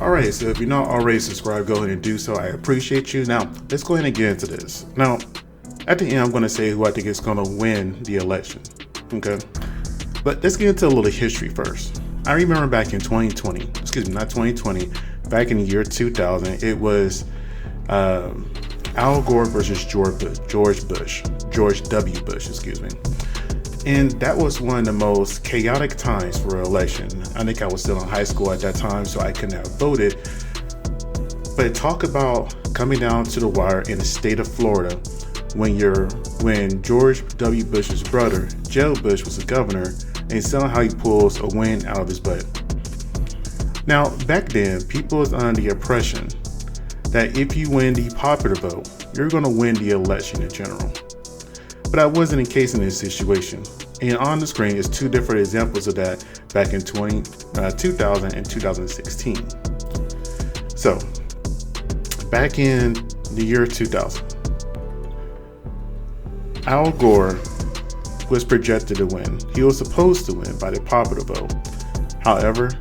Alright, so if you're not already subscribed, go ahead and do so. I appreciate you. Now, let's go ahead and get into this. Now, at the end, I'm going to say who I think is going to win the election. Okay? But let's get into a little history first. I remember back in 2020, back in the year 2000, it was Al Gore versus George W. Bush, excuse me. And that was one of the most chaotic times for an election. I think I was still in high school at that time, so I couldn't have voted. But talk about coming down to the wire in the state of Florida when George W. Bush's brother, Jeb Bush, was the governor, and somehow he pulls a win out of his butt. Now, back then, people was under the impression that if you win the popular vote, you're going to win the election in general. But that wasn't the case in this situation. And on the screen is two different examples of that back in 2000 and 2016. So, back in the year 2000, Al Gore was projected to win. He was supposed to win by the popular vote. However,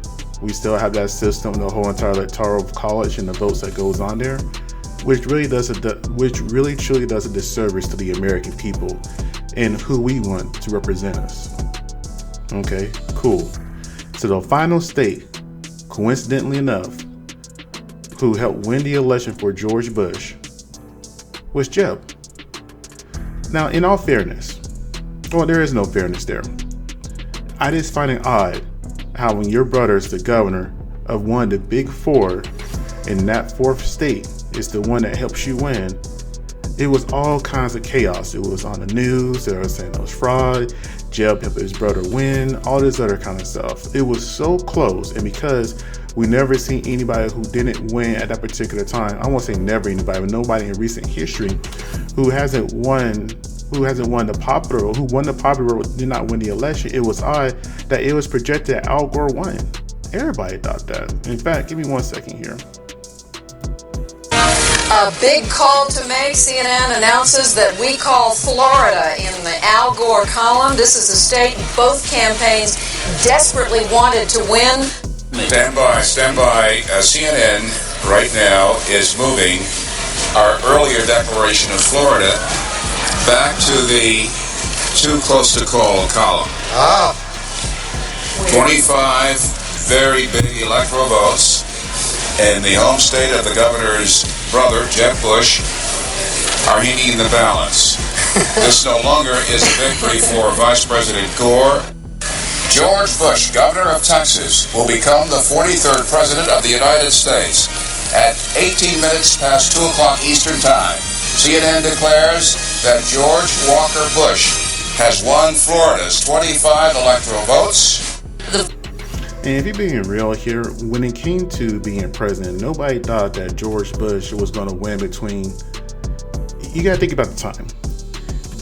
we still have that system, the whole entire Electoral College and the votes that goes on there, which really truly does a disservice to the American people and who we want to represent us. Okay, cool. So the final state, coincidentally enough, who helped win the election for George Bush was Jeb. Now, in all fairness, well, there is no fairness there. I just find it odd how when your brother is the governor of one of the big four in that fourth state is the one that helps you win, it was all kinds of chaos. It was on the news, they were saying it was fraud, Jeb helped his brother win, all this other kind of stuff. It was so close, and because we never seen anybody who didn't win at that particular time, I won't say never anybody, but nobody in recent history who won the popular vote did not win the election. It was odd that it was projected that Al Gore won. Everybody thought that. In fact, give me 1 second here. A big call to make. CNN announces that we call Florida in the Al Gore column. This is a state both campaigns desperately wanted to win. Stand by. CNN right now is moving our earlier declaration of Florida back to the too close to call column. 25 very big electoral votes in the home state of the governor's brother, Jeb Bush, are hanging in the balance. This no longer is a victory for Vice President Gore. George Bush, governor of Texas, will become the 43rd president of the United States at 18 minutes past 2 o'clock Eastern Time. CNN declares that George Walker Bush has won Florida's 25 electoral votes. And if you're being real here, when it came to being president, nobody thought that George Bush was going to win between... You got to think about the time.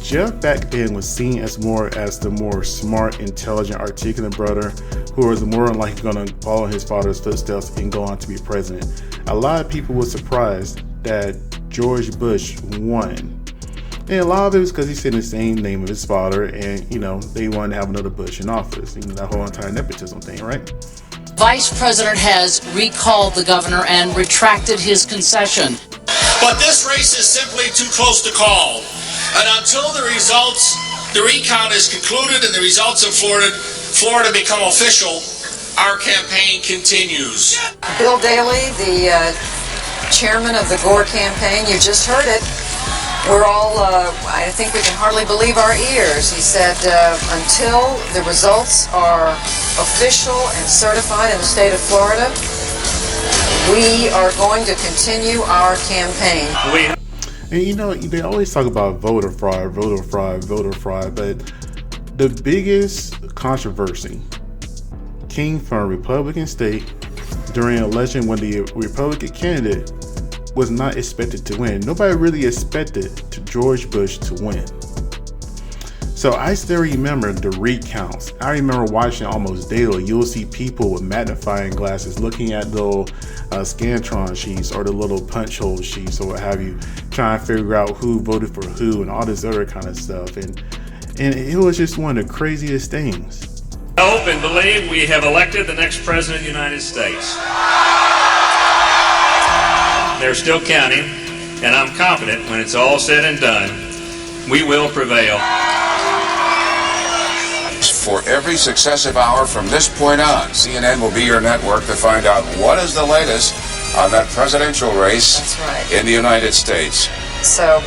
Jeb back then was seen as the more smart, intelligent, articulate brother who was more than likely going to follow his father's footsteps and go on to be president. A lot of people were surprised that George Bush won. And a lot of it was because he said the same name of his father, and they wanted to have another Bush in office. That whole entire nepotism thing, right? Vice President has recalled the governor and retracted his concession. But this race is simply too close to call. And until the recount is concluded and the results of Florida become official, our campaign continues. Bill Daley, the chairman of the Gore campaign, you just heard it. We're all, I think we can hardly believe our ears. He said, until the results are official and certified in the state of Florida, we are going to continue our campaign. And they always talk about voter fraud, but the biggest controversy came from a Republican state during an election when the Republican candidate was not expected to win. Nobody really expected George Bush to win. So I still remember the recounts. I remember watching almost daily. You'll see people with magnifying glasses looking at little Scantron sheets or the little punch hole sheets or what have you, trying to figure out who voted for who and all this other kind of stuff. And it was just one of the craziest things. I hope and believe we have elected the next president of the United States. they're still counting, and I'm confident when it's all said and done, we will prevail. For every successive hour from this point on, CNN will be your network to find out what is the latest on that presidential race. That's right. In the United States. So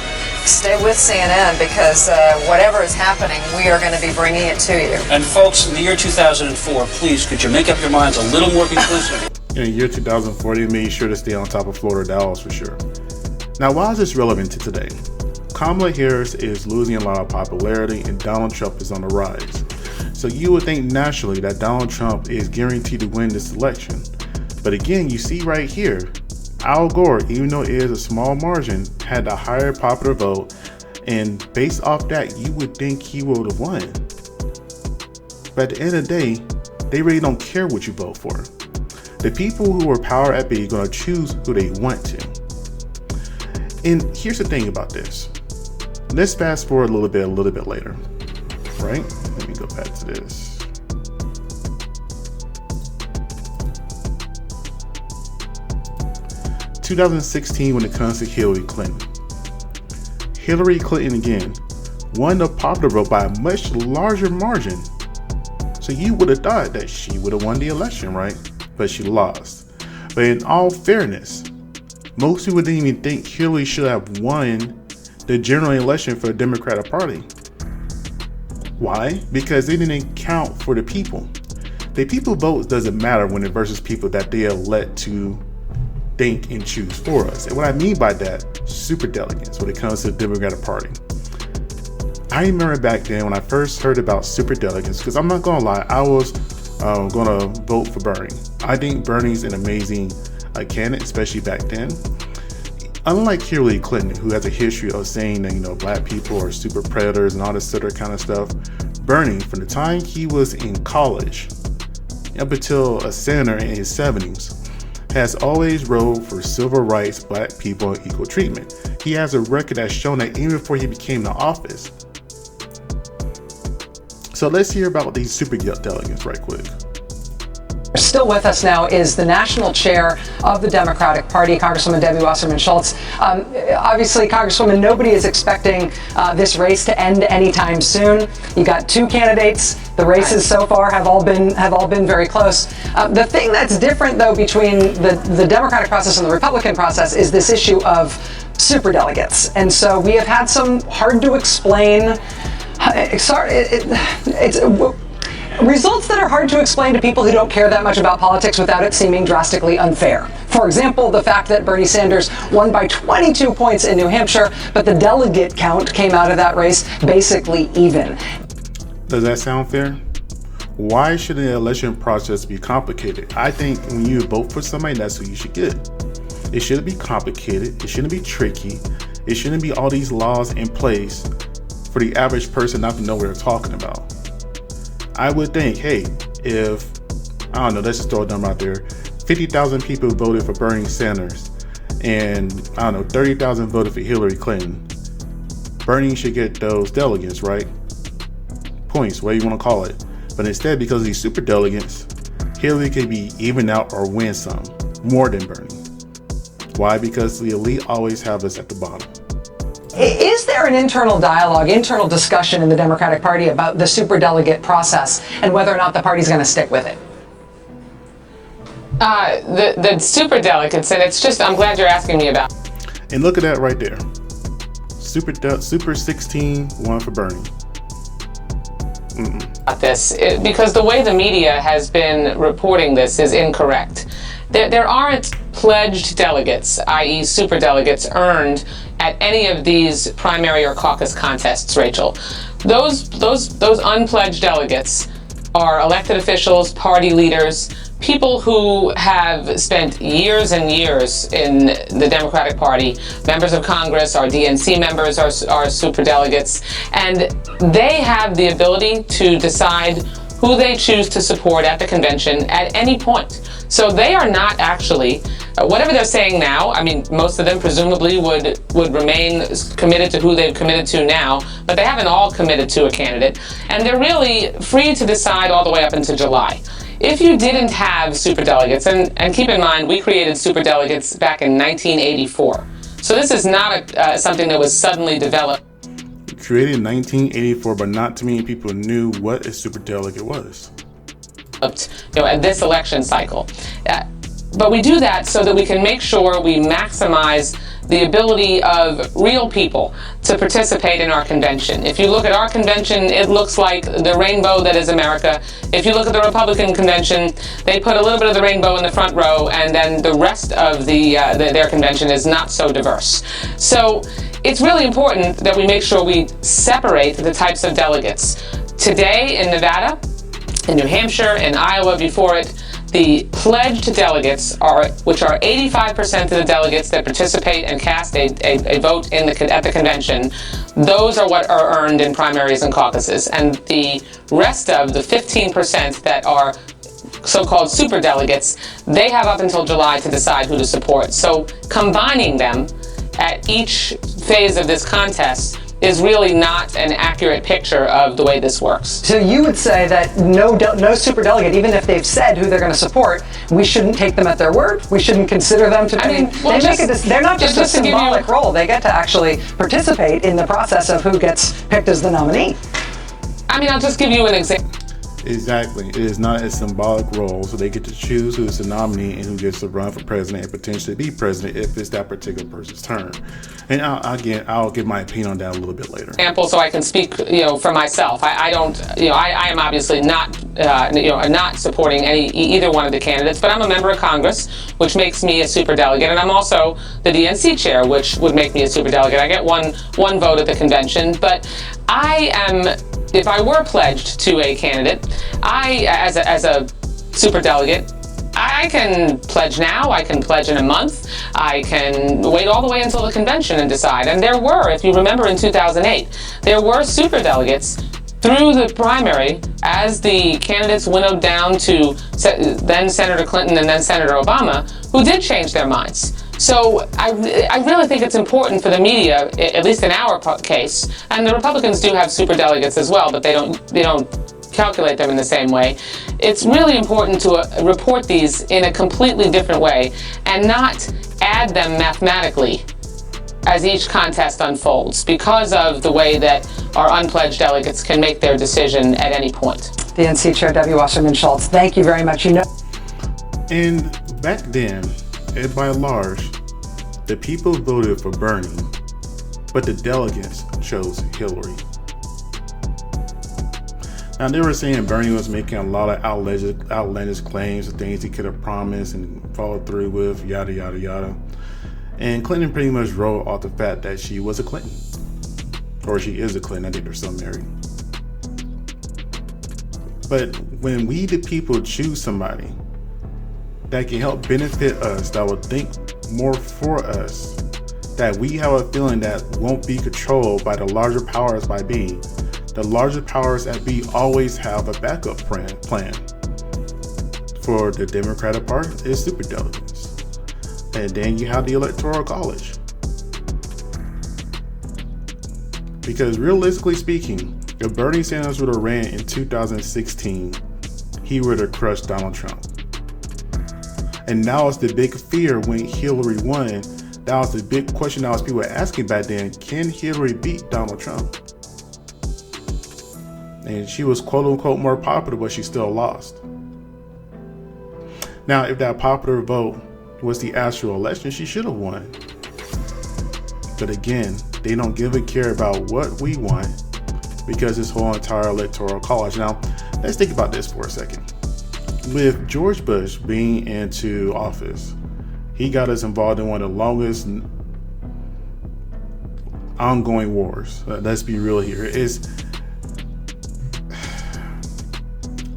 stay with CNN because whatever is happening, we are going to be bringing it to you. And folks, in the year 2004, please, could you make up your minds a little more conclusively? In the year 2040, they made sure to stay on top of Florida, Dallas for sure. Now, why is this relevant to today? Kamala Harris is losing a lot of popularity and Donald Trump is on the rise. So you would think naturally that Donald Trump is guaranteed to win this election. But again, you see right here, Al Gore, even though it is a small margin, had a higher popular vote, and based off that, you would think he would have won. But at the end of the day, they really don't care what you vote for. The people who are power at B are going to choose who they want to. And here's the thing about this. Let's fast forward a little bit later, right? Let me go back to this. In 2016, when it comes to Hillary Clinton. Hillary Clinton again won the popular vote by a much larger margin. So you would have thought that she would have won the election, right? But she lost. But in all fairness, most people didn't even think Hillary should have won the general election for the Democratic Party. Why? Because they didn't count for the people. The people vote doesn't matter when it versus people that they elect to think and choose for us. And what I mean by that, superdelegates when it comes to the Democratic Party. I remember back then when I first heard about superdelegates, because I'm not gonna lie, I was gonna vote for Bernie. I think Bernie's an amazing candidate, especially back then. Unlike Hillary Clinton, who has a history of saying that black people are super predators and all this other kind of stuff, Bernie, from the time he was in college up until a senator in his 70s, has always rode for civil rights, black people, and equal treatment. He has a record that's shown that even before he became the office. So let's hear about these superdelegates right quick. Still with us now is the national chair of the Democratic Party, Congresswoman Debbie Wasserman Schultz. Obviously, Congresswoman, nobody is expecting this race to end anytime soon. You got two candidates. The races so far have all been very close. The thing that's different, though, between the Democratic process and the Republican process is this issue of superdelegates. And so we have had some hard to explain. Results that are hard to explain to people who don't care that much about politics without it seeming drastically unfair. For example, the fact that Bernie Sanders won by 22 points in New Hampshire, but the delegate count came out of that race basically even. Does that sound fair? Why should the election process be complicated? I think when you vote for somebody, that's who you should get. It shouldn't be complicated. It shouldn't be tricky. It shouldn't be all these laws in place for the average person not to know what they're talking about. I would think, hey, if, I don't know, let's just throw a number out there, 50,000 people voted for Bernie Sanders and, I don't know, 30,000 voted for Hillary Clinton. Bernie should get those delegates, right? Points, whatever you want to call it. But instead, because of these superdelegates, Hillary can be even out or win some, more than Bernie. Why? Because the elite always have us at the bottom. Is there an internal dialogue, internal discussion in the Democratic Party about the superdelegate process and whether or not the party's going to stick with it? The superdelegates, and it's just, I'm glad you're asking me about. And look at that right there. Super 16, one for Bernie. Because the way the media has been reporting this is incorrect. There aren't pledged delegates, i.e. superdelegates, earned at any of these primary or caucus contests, Rachel. Those unpledged delegates are elected officials, party leaders, people who have spent years and years in the Democratic Party. Members of Congress, our DNC members are superdelegates, and they have the ability to decide who they choose to support at the convention at any point. So they are not actually, whatever they're saying now, I mean, most of them presumably would remain committed to who they've committed to now, but they haven't all committed to a candidate, and they're really free to decide all the way up into July. if you didn't have superdelegates, and keep in mind, we created superdelegates back in 1984. So this is not something that was suddenly developed. Created in 1984, but not too many people knew what a superdelegate was. At this election cycle. But we do that so that we can make sure we maximize the ability of real people to participate in our convention. If you look at our convention, it looks like the rainbow that is America. If you look at the Republican convention, they put a little bit of the rainbow in the front row, and then the rest of their convention is not so diverse. So it's really important that we make sure we separate the types of delegates. Today in Nevada, in New Hampshire, in Iowa before it, the pledged delegates, which are 85% of the delegates that participate and cast a vote at the convention, those are what are earned in primaries and caucuses. And the rest of the 15% that are so-called superdelegates, they have up until July to decide who to support. So combining them at each phase of this contest is really not an accurate picture of the way this works. So you would say that no superdelegate, even if they've said who they're going to support, we shouldn't take them at their word? We shouldn't consider them to be... they're not just a symbolic role. They get to actually participate in the process of who gets picked as the nominee. I'll just give you an example. Exactly. It is not a symbolic role, so they get to choose who is the nominee and who gets to run for president and potentially be president if it's that particular person's turn. And I'll give my opinion on that a little bit later. Example, so I can speak, for myself. I am obviously not, not supporting either one of the candidates, but I'm a member of Congress, which makes me a superdelegate, and I'm also the DNC chair, which would make me a superdelegate. I get one vote at the convention, but if I were pledged to a candidate, as a superdelegate, I can pledge now, I can pledge in a month, I can wait all the way until the convention and decide. And there were, if you remember in 2008, there were superdelegates through the primary as the candidates winnowed down to then Senator Clinton and then Senator Obama, who did change their minds. So I really think it's important for the media, at least in our case, and the Republicans do have superdelegates as well, but they don't calculate them in the same way. It's really important to report these in a completely different way and not add them mathematically as each contest unfolds because of the way that our unpledged delegates can make their decision at any point. DNC Chair Debbie Wasserman Schultz, thank you very much. And back then, and by and large, the people voted for Bernie, but the delegates chose Hillary. Now, they were saying Bernie was making a lot of outlandish claims of things he could have promised and followed through with, yada, yada, yada. And Clinton pretty much wrote off the fact that she was a Clinton. Or she is a Clinton. I think they're still married. But when we, the people, choose somebody that can help benefit us, that will think more for us, that we have a feeling that won't be controlled by the larger powers by be, the larger powers at be always have a backup plan. For the Democratic Party, it's superdelegates. And then you have the Electoral College. Because realistically speaking, if Bernie Sanders would have ran in 2016, he would have crushed Donald Trump. And now it's the big fear when Hillary won. That was the big question that was people were asking back then. Can Hillary beat Donald Trump? And she was quote unquote more popular, but she still lost. Now, if that popular vote was the actual election, she should have won. But again, they don't give a care about what we want because this whole entire Electoral College. Now, let's think about this for a second. With George Bush being into office, he got us involved in one of the longest ongoing wars. Let's be real here.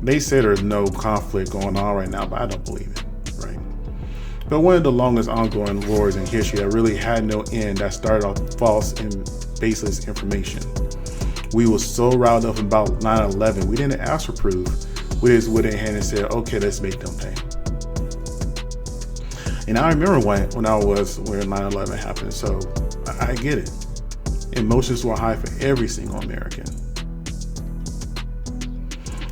They say there's no conflict going on right now, but I don't believe it, right? But one of the longest ongoing wars in history that really had no end, that started off false and baseless information. We were so riled up about 9/11, we didn't ask for proof. We just went ahead and said, okay, let's make them pay. And I remember when 9/11 happened, so I get it. Emotions were high for every single American.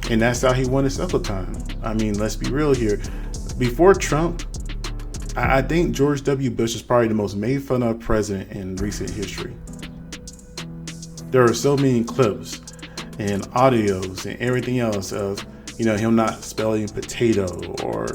And that's how he won his second time. I mean, let's be real here. Before Trump, I think George W. Bush is probably the most made fun of president in recent history. There are so many clips and audios and everything else of, him not spelling potato, or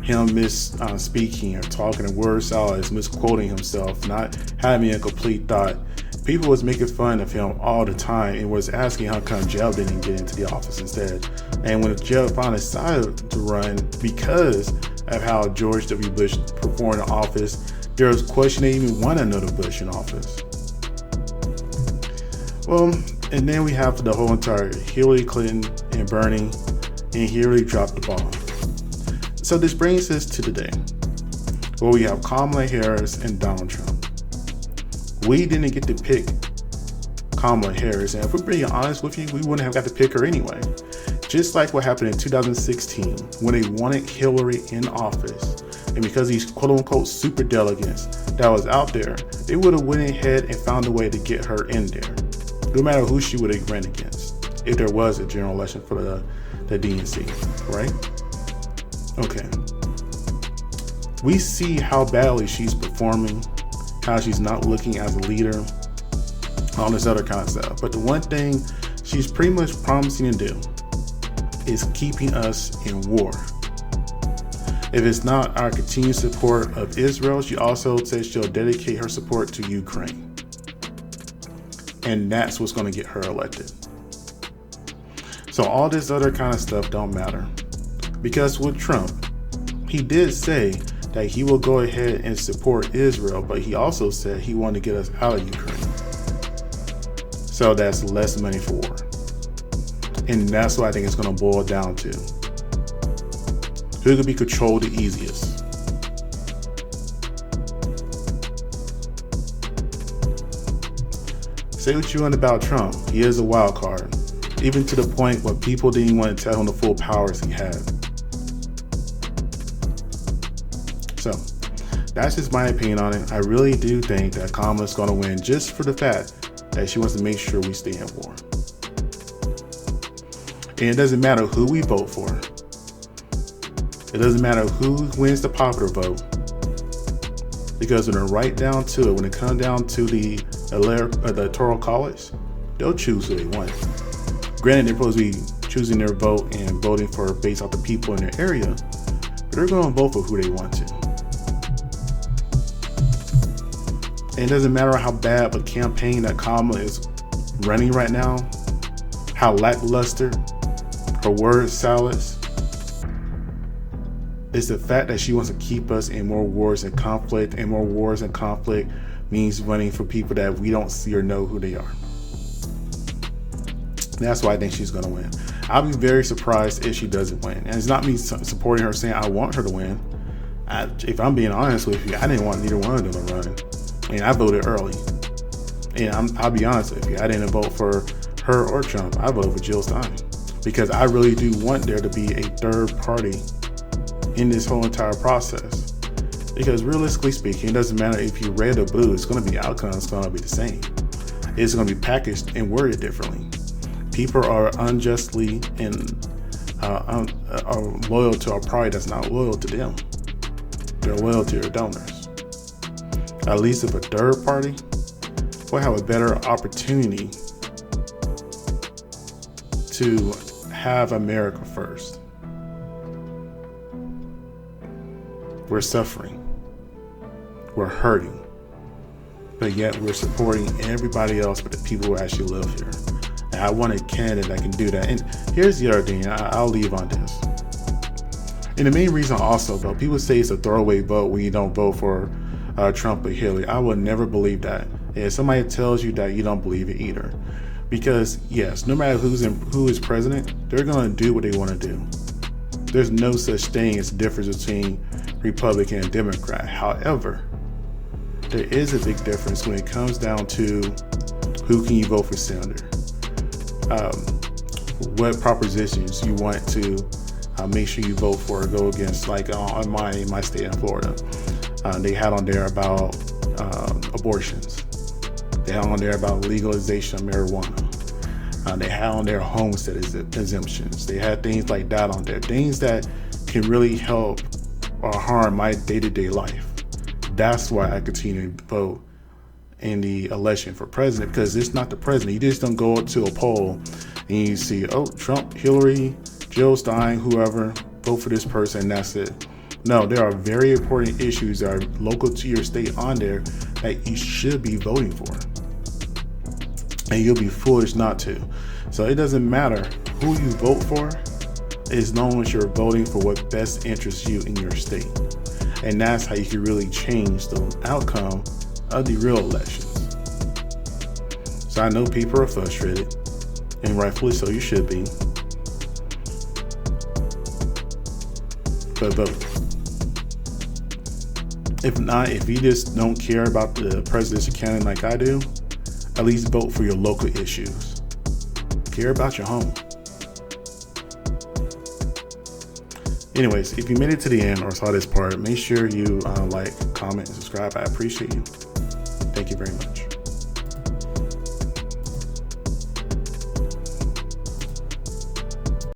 him misspeaking or talking in word salads, misquoting himself, not having a complete thought. People was making fun of him all the time and was asking how come Jeb didn't get into the office instead. And when Jeb finally decided to run because of how George W. Bush performed in office, there was question they even want another Bush in office. Well, and then we have the whole entire Hillary Clinton and Bernie, and Hillary dropped the ball. So this brings us to today, where we have Kamala Harris and Donald Trump. We didn't get to pick Kamala Harris, and if we're being honest with you, we wouldn't have got to pick her anyway. Just like what happened in 2016 when they wanted Hillary in office, and because these quote-unquote superdelegates that was out there, they would have went ahead and found a way to get her in there, no matter who she would have ran against, if there was a general election for the DNC, right? Okay. We see how badly she's performing, how she's not looking as a leader, all this other kind of stuff. But the one thing she's pretty much promising to do is keeping us in war. If it's not our continued support of Israel, she also says she'll dedicate her support to Ukraine. And that's what's going to get her elected. So all this other kind of stuff don't matter. Because with Trump, he did say that he will go ahead and support Israel, but he also said he wanted to get us out of Ukraine. So that's less money for war. And that's what I think it's going to boil down to. Who could be controlled the easiest? Say what you want about Trump, he is a wild card, even to the point where people didn't want to tell him the full powers he had. So, that's just my opinion on it. I really do think that Kamala's going to win just for the fact that she wants to make sure we stay in war. And it doesn't matter who we vote for. It doesn't matter who wins the popular vote. Because when it's right down to it, when it comes down to the Electoral College, they'll choose who they want. Granted, they're supposed to be choosing their vote and voting for based off the people in their area, but they're going to vote for who they want to. And it doesn't matter how bad of a campaign that Kamala is running right now, how lackluster her word salads. It's the fact that she wants to keep us in more wars and conflict, and more wars and conflict means running for people that we don't see or know who they are. That's why I think she's going to win. I'll be very surprised if she doesn't win. And it's not me supporting her saying I want her to win. If I'm being honest with you, I didn't want neither one of them to run. And I voted early. And I'll be honest with you, I didn't vote for her or Trump. I voted for Jill Stein. Because I really do want there to be a third party in this whole entire process. Because realistically speaking, it doesn't matter if you red or blue, it's going to be the outcome, it's going to be the same. It's going to be packaged and worded differently. People are unjustly and are loyal to a party that's not loyal to them. They're loyal to their donors. At least if a third party will have a better opportunity to have America first. We're suffering. We're hurting. But yet we're supporting everybody else but the people who actually live here. And I want a candidate that can do that. And here's the other thing, I'll leave on this. And the main reason also, though, people say it's a throwaway vote when you don't vote for Trump or Hillary. I would never believe that. If somebody tells you that, you don't believe it either. Because yes, no matter who is president, they're going to do what they want to do. There's no such thing as a difference between Republican and Democrat. However, there is a big difference when it comes down to who can you vote for senator. What propositions you want to make sure you vote for or go against. Like on my state in Florida, they had on there about abortions. They had on there about legalization of marijuana. They had on their homestead exemptions. They had things like that on there, things that can really help or harm my day-to-day life. That's why I continue to vote in the election for president, because it's not the president. You just don't go up to a poll and you see, oh, Trump, Hillary, Jill Stein, whoever, vote for this person, and that's it. No, there are very important issues that are local to your state on there that you should be voting for. And you'll be foolish not to. So it doesn't matter who you vote for, as long as you're voting for what best interests you in your state. And that's how you can really change the outcome of the real elections. So I know people are frustrated, and rightfully so, you should be. But vote. If not, if you just don't care about the presidential candidate like I do, at least vote for your local issues. Care about your home. Anyways, if you made it to the end or saw this part, make sure you like, comment, and subscribe. I appreciate you. Thank you very much.